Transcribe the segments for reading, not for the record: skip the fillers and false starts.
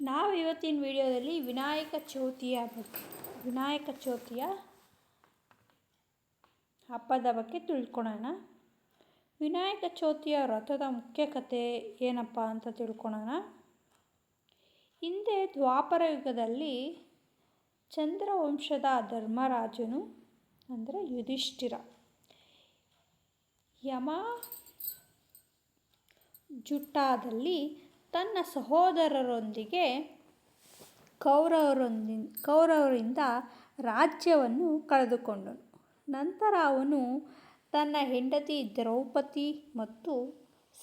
ನಾವು ಇವತ್ತಿನ ವಿಡಿಯೋದಲ್ಲಿ ವಿನಾಯಕ ಚೌತಿಯ ಹಬ್ಬದ ಬಗ್ಗೆ ತಿಳ್ಕೊಳ್ಳೋಣ. ವಿನಾಯಕ ಚೌತಿಯ ವ್ರತದ ಮುಖ್ಯ ಕಥೆ ಏನಪ್ಪ ಅಂತ ತಿಳ್ಕೊಳ್ಳೋಣ. ಹಿಂದೆ ದ್ವಾಪರ ಯುಗದಲ್ಲಿ ಚಂದ್ರವಂಶದ ಧರ್ಮರಾಜನು ಅಂದರೆ ಯುಧಿಷ್ಠಿರ ಜುಟ್ಟಾದಲ್ಲಿ ತನ್ನ ಸಹೋದರರೊಂದಿಗೆ ಕೌರವರಿಂದ ರಾಜ್ಯವನ್ನು ಕಳೆದುಕೊಂಡನು. ನಂತರ ಅವನು ತನ್ನ ಹೆಂಡತಿ ದ್ರೌಪದಿ ಮತ್ತು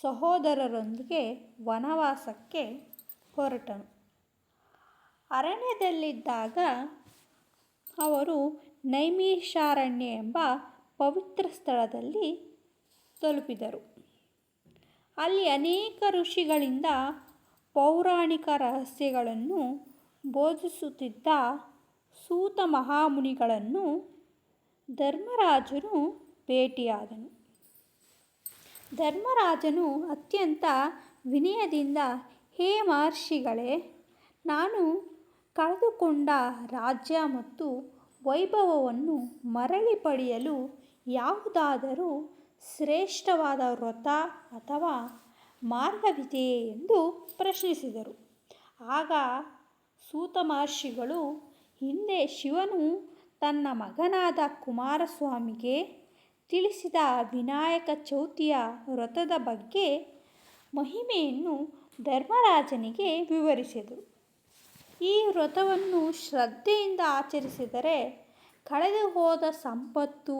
ಸಹೋದರರೊಂದಿಗೆ ವನವಾಸಕ್ಕೆ ಹೊರಟನು. ಅರಣ್ಯದಲ್ಲಿದ್ದಾಗ ಅವರು ನೈಮಿಷಾರಣ್ಯ ಎಂಬ ಪವಿತ್ರ ಸ್ಥಳದಲ್ಲಿ ತಲುಪಿದರು. ಅಲ್ಲಿ ಅನೇಕ ಋಷಿಗಳಿಂದ ಪೌರಾಣಿಕ ರಹಸ್ಯಗಳನ್ನು ಬೋಧಿಸುತ್ತಿದ್ದ ಸೂತ ಮಹಾಮುನಿಗಳನ್ನು ಧರ್ಮರಾಜನು ಭೇಟಿಯಾದನು. ಧರ್ಮರಾಜನು ಅತ್ಯಂತ ವಿನಯದಿಂದ, ಹೇ ಮಹರ್ಷಿಗಳೇ, ನಾನು ಕಳೆದುಕೊಂಡ ರಾಜ್ಯ ಮತ್ತು ವೈಭವವನ್ನು ಮರಳಿ ಪಡೆಯಲು ಯಾವುದಾದರೂ ಶ್ರೇಷ್ಠವಾದ ವ್ರತ ಅಥವಾ ಮಾರ್ಗವಿದೆಯೇ ಎಂದು ಪ್ರಶ್ನಿಸಿದರು. ಆಗ ಸೂತ ಮಹರ್ಷಿಗಳು, ಹಿಂದೆ ಶಿವನು ತನ್ನ ಮಗನಾದ ಕುಮಾರಸ್ವಾಮಿಗೆ ತಿಳಿಸಿದ ವಿನಾಯಕ ಚೌತಿಯ ವ್ರತದ ಬಗ್ಗೆ ಮಹಿಮೆಯನ್ನು ಧರ್ಮರಾಜನಿಗೆ ವಿವರಿಸಿದರು. ಈ ವ್ರತವನ್ನು ಶ್ರದ್ಧೆಯಿಂದ ಆಚರಿಸಿದರೆ ಕಳೆದು ಹೋದ ಸಂಪತ್ತು,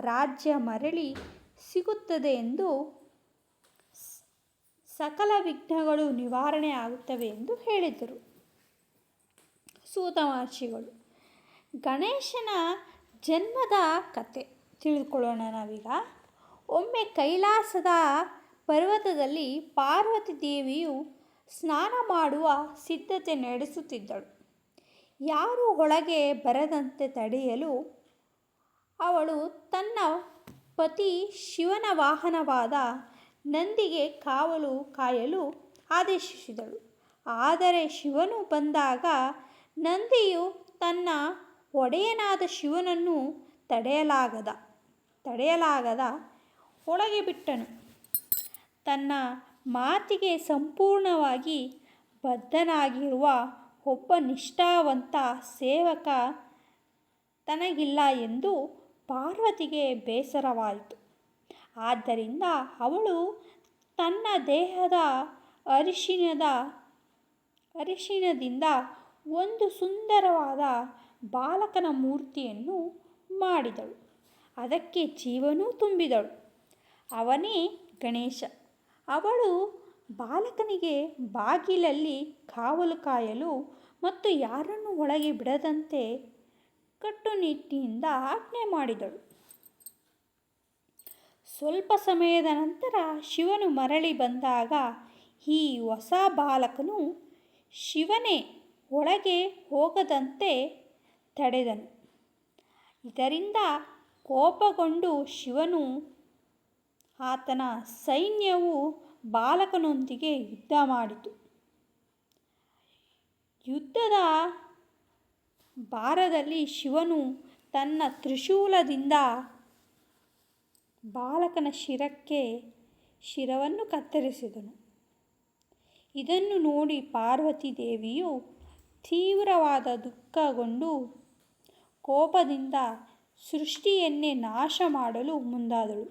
ರಾಜ್ಯ ಮರಳಿ ಸಿಗುತ್ತದೆ ಎಂದು, ಸಕಲ ವಿಘ್ನಗಳು ನಿವಾರಣೆ ಆಗುತ್ತವೆ ಎಂದು ಹೇಳಿದರು. ಸೂತ ಮಹರ್ಷಿಗಳು ಗಣೇಶನ ಜನ್ಮದ ಕಥೆ ತಿಳಿದುಕೊಳ್ಳೋಣ ನಾವೀಗ. ಒಮ್ಮೆ ಕೈಲಾಸದ ಪರ್ವತದಲ್ಲಿ ಪಾರ್ವತಿ ದೇವಿಯು ಸ್ನಾನ ಮಾಡುವ ಸಿದ್ಧತೆ ನಡೆಸುತ್ತಿದ್ದಳು. ಯಾರೂ ಒಳಗೆ ಬರದಂತೆ ತಡೆಯಲು ಅವಳು ತನ್ನ ಪತಿ ಶಿವನ ವಾಹನವಾದ ನಂದಿಗೆ ಕಾವಲು ಕಾಯಲು ಆದೇಶಿಸಿದಳು. ಆದರೆ ಶಿವನು ಬಂದಾಗ ನಂದಿಯು ತನ್ನ ಒಡೆಯನಾದ ಶಿವನನ್ನು ತಡೆಯಲಾಗದ ಒಳಗೆ ಬಿಟ್ಟನು. ತನ್ನ ಮಾತಿಗೆ ಸಂಪೂರ್ಣವಾಗಿ ಬದ್ಧನಾಗಿರುವ ಒಬ್ಬ ನಿಷ್ಠಾವಂತ ಸೇವಕ ತನಗಿಲ್ಲ ಎಂದು ಪಾರ್ವತಿಗೆ ಬೇಸರವಾಯಿತು. ಆದ್ದರಿಂದ ಅವಳು ತನ್ನ ದೇಹದ ಅರಿಶಿಣದಿಂದ ಒಂದು ಸುಂದರವಾದ ಬಾಲಕನ ಮೂರ್ತಿಯನ್ನು ಮಾಡಿದಳು. ಅದಕ್ಕೆ ಜೀವನೂ ತುಂಬಿದಳು. ಅವನೇ ಗಣೇಶ. ಅವಳು ಬಾಲಕನಿಗೆ ಬಾಗಿಲಲ್ಲಿ ಕಾವಲು ಕಾಯಲು ಮತ್ತು ಯಾರನ್ನೂ ಒಳಗೆ ಬಿಡದಂತೆ ಕಟ್ಟುನಿಟ್ಟಿನಿಂದ ಆಜ್ಞೆ ಮಾಡಿದಳು. ಸ್ವಲ್ಪ ಸಮಯದ ನಂತರ ಶಿವನು ಮರಳಿ ಬಂದಾಗ ಈ ಹೊಸ ಬಾಲಕನು ಶಿವನೇ ಒಳಗೆ ಹೋಗದಂತೆ ತಡೆದನು. ಇದರಿಂದ ಕೋಪಗೊಂಡು ಶಿವನು ಆತನ ಸೈನ್ಯವು ಬಾಲಕನೊಂದಿಗೆ ಯುದ್ಧ ಮಾಡಿತು. ಯುದ್ಧದ ಭರದಲ್ಲಿ ಶಿವನು ತನ್ನ ತ್ರಿಶೂಲದಿಂದ ಬಾಲಕನ ಶಿರವನ್ನು ಕತ್ತರಿಸಿದನು. ಇದನ್ನು ನೋಡಿ ಪಾರ್ವತಿ ದೇವಿಯು ತೀವ್ರವಾದ ದುಃಖಗೊಂಡು ಕೋಪದಿಂದ ಸೃಷ್ಟಿಯನ್ನೇ ನಾಶ ಮಾಡಲು ಮುಂದಾದಳು.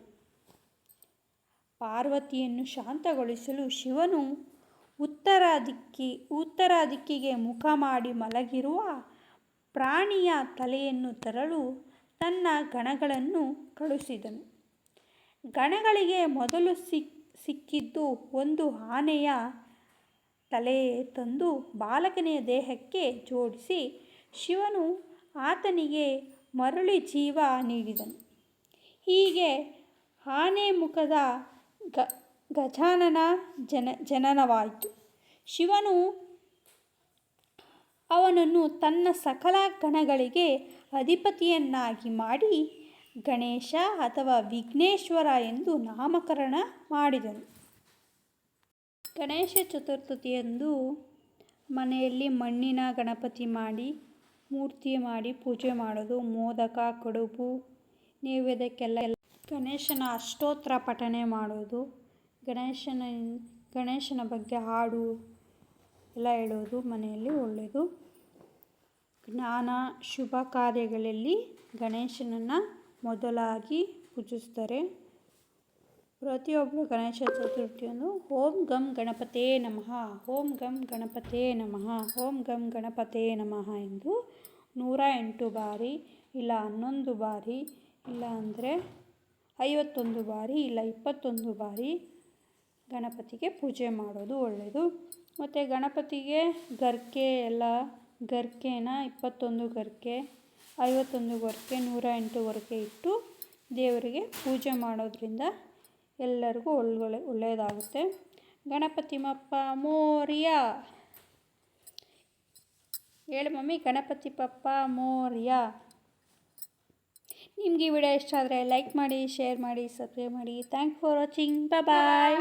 ಪಾರ್ವತಿಯನ್ನು ಶಾಂತಗೊಳಿಸಲು ಶಿವನು ಉತ್ತರ ದಿಕ್ಕಿಗೆ ಮುಖ ಮಾಡಿ ಮಲಗಿರುವ ಪ್ರಾಣಿಯ ತಲೆಯನ್ನು ತರಲು ತನ್ನ ಗಣಗಳನ್ನು ಕಳುಹಿಸಿದನು. ಗಣಗಳಿಗೆ ಮೊದಲು ಸಿಕ್ಕಿದ್ದು ಒಂದು ಆನೆಯ ತಲೆ ತಂದು ಬಾಲಕನ ದೇಹಕ್ಕೆ ಜೋಡಿಸಿ ಶಿವನು ಆತನಿಗೆ ಮರಳಿ ಜೀವ ನೀಡಿದನು. ಹೀಗೆ ಆನೆ ಮುಖದ ಗಜಾನನ ಜನನವಾಯಿತು. ಶಿವನು ಅವನನ್ನು ತನ್ನ ಸಕಲ ಗಣಗಳಿಗೆ ಅಧಿಪತಿಯನ್ನಾಗಿ ಮಾಡಿ ಗಣೇಶ ಅಥವಾ ವಿಘ್ನೇಶ್ವರ ಎಂದು ನಾಮಕರಣ ಮಾಡಿದನು. ಗಣೇಶ ಚತುರ್ಥಿಯಂದು ಮನೆಯಲ್ಲಿ ಮಣ್ಣಿನ ಗಣಪತಿ ಮಾಡಿ ಮೂರ್ತಿ ಮಾಡಿ ಪೂಜೆ ಮಾಡೋದು, ಮೋದಕ ಕಡುಬು ನೈವೇದ್ಯಕ್ಕೆಲ್ಲ ಗಣೇಶನ ಅಷ್ಟೋತ್ತರ ಪಠನೆ ಮಾಡೋದು, ಗಣೇಶನ ಬಗ್ಗೆ ಹಾಡು ಎಲ್ಲ ಹೇಳೋದು ಮನೆಯಲ್ಲಿ ಒಳ್ಳೆಯದು. ಜ್ಞಾನ ಶುಭ ಕಾರ್ಯಗಳಲ್ಲಿ ಗಣೇಶನನ್ನು ಮೊದಲಾಗಿ ಪೂಜಿಸ್ತಾರೆ. ಪ್ರತಿಯೊಬ್ಬರು ಗಣೇಶ ಚತುರ್ಥಿಯನ್ನು ಓಂ ಗಂ ಗಣಪತೇ ನಮಃ, ಓಂ ಗಂ ಗಣಪತೇ ನಮಃ, ಓಂ ಗಂ ಗಣಪತೇ ನಮಃ ಎಂದು 108 ಬಾರಿ, ಇಲ್ಲ 11 ಬಾರಿ, ಇಲ್ಲ ಅಂದರೆ 51 ಬಾರಿ, ಇಲ್ಲ 21 ಬಾರಿ ಗಣಪತಿಗೆ ಪೂಜೆ ಮಾಡೋದು ಒಳ್ಳೆಯದು. ಮತ್ತು ಗಣಪತಿಗೆ ಗರ್ಕೆ ಎಲ್ಲ ಗರ್ಕೆನ 21 ಗರ್ಕೆ, 51 ಗರ್ಕೆ, 108 ಗರ್ಕೆ ಇಟ್ಟು ದೇವರಿಗೆ ಪೂಜೆ ಮಾಡೋದ್ರಿಂದ ಎಲ್ಲರಿಗೂ ಒಳ್ಳೆಯದಾಗುತ್ತೆ. ಗಣಪತಿ ಬಪ್ಪ ಮೋರ್ಯಾ. ಹೇಳು ಮಮ್ಮಿ, ಗಣಪತಿ ಬಪ್ಪ ಮೋರ್ಯಾ. ನಿಮ್ಗೆ ಈ ವಿಡಿಯೋ ಇಷ್ಟ ಆದರೆ ಲೈಕ್ ಮಾಡಿ, ಶೇರ್ ಮಾಡಿ, ಸಬ್ಸ್ಕ್ರೈಬ್ ಮಾಡಿ. Thank for watching. ಬಾಯ್.